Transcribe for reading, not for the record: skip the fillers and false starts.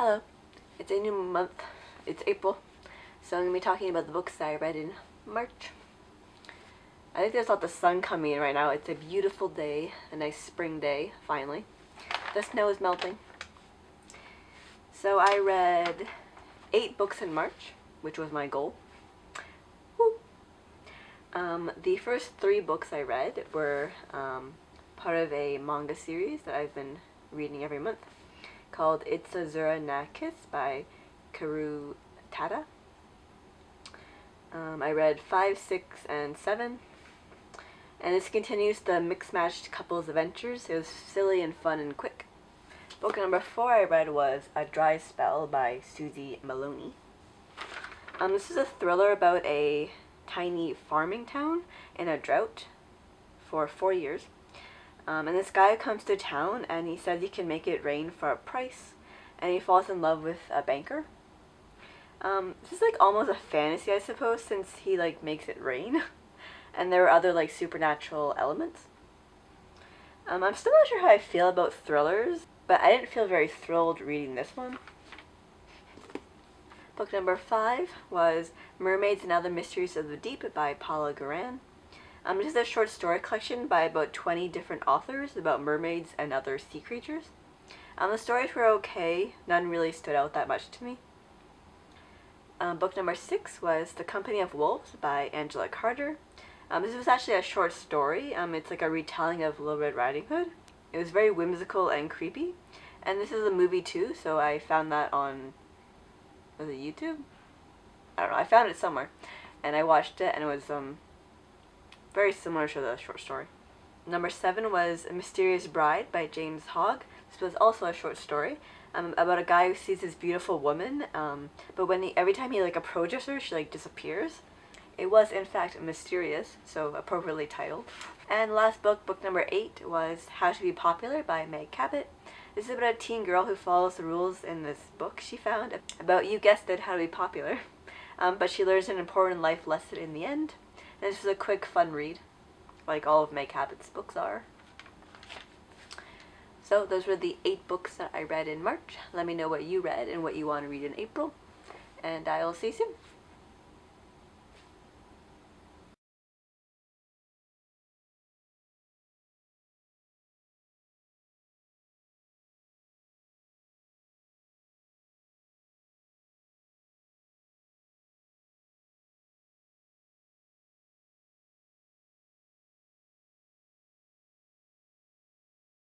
Hello, it's a new month, it's April, so I'm going to be talking about the books that I read in March. I think there's a lot of sun coming in right now. It's a beautiful day, a nice spring day, finally. The snow is melting. So I read 8 books in March, which was my goal. Woo! The first 3 books I read were part of a manga series that I've been reading every month, called Itazura na Kiss by Kaoru Tada. I read 5, 6, and 7. And this continues the mixed-matched couples adventures. It was silly and fun and quick. Book number 4 I read was A Dry Spell by Susie Maloney. This is a thriller about a tiny farming town in a drought for 4 years. And this guy comes to town and he says he can make it rain for a price, and he falls in love with a banker. This is like almost a fantasy, I suppose, since he like makes it rain and there are other like supernatural elements. I'm still not sure how I feel about thrillers, but I didn't feel very thrilled reading this one. Book number 5 was Mermaids and Other Mysteries of the Deep by Paula Guerin. This is a short story collection by about 20 different authors about mermaids and other sea creatures. The stories were okay. None really stood out that much to me. Book number 6 was The Company of Wolves by Angela Carter. This was actually a short story. It's like a retelling of Little Red Riding Hood. It was very whimsical and creepy. And this is a movie too, so I found that on, was it YouTube? I don't know, I found it somewhere. And I watched it, and it was very similar to the short story. Number 7 was A Mysterious Bride by James Hogg. This was also a short story about a guy who sees this beautiful woman, but every time he like approaches her, she like disappears. It was in fact mysterious, so appropriately titled. And last book, book number 8, was How to Be Popular by Meg Cabot. This is about a teen girl who follows the rules in this book she found about, you guessed it, how to be popular. But she learns an important life lesson in the end. And this was a quick, fun read, like all of Meg Cabot's books are. So those were the 8 books that I read in March. Let me know what you read and what you want to read in April. And I will see you soon.